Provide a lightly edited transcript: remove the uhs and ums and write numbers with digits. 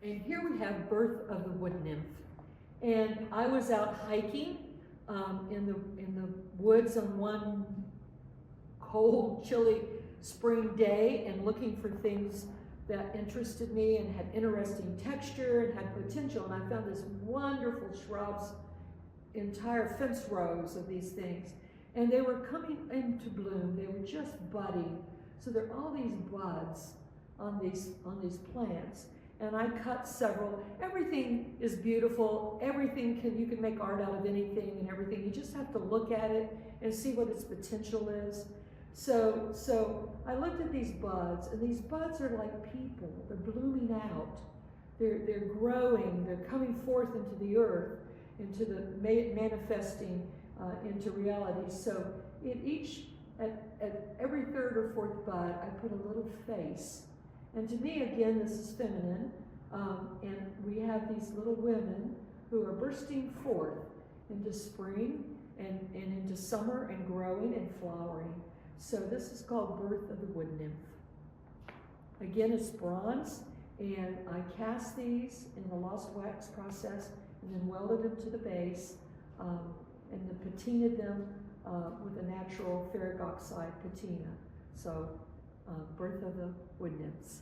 And here we have Birth of the Wood Nymph. And I was out hiking in the woods on one cold, chilly spring day and looking for things that interested me and had interesting texture and had potential. And I found this wonderful shrubs, entire fence rows of these things. And they were coming into bloom. They were just budding. So there are all these buds on these plants. And I cut several. Everything is beautiful. Everything you can make art out of anything and everything. You just have to look at it and see what its potential is. So I looked at these buds, and these buds are like people. They're blooming out. They're growing. They're coming forth into the earth, into the manifesting into reality. So at every third or fourth bud, I put a little face. And to me, again, this is feminine, and we have these little women who are bursting forth into spring and into summer and growing and flowering. So this is called Birth of the Wood Nymph. Again, it's bronze, and I cast these in the lost wax process and then welded them to the base and then patinaed them with a natural ferric oxide patina. So Birth of the Wood Nymphs.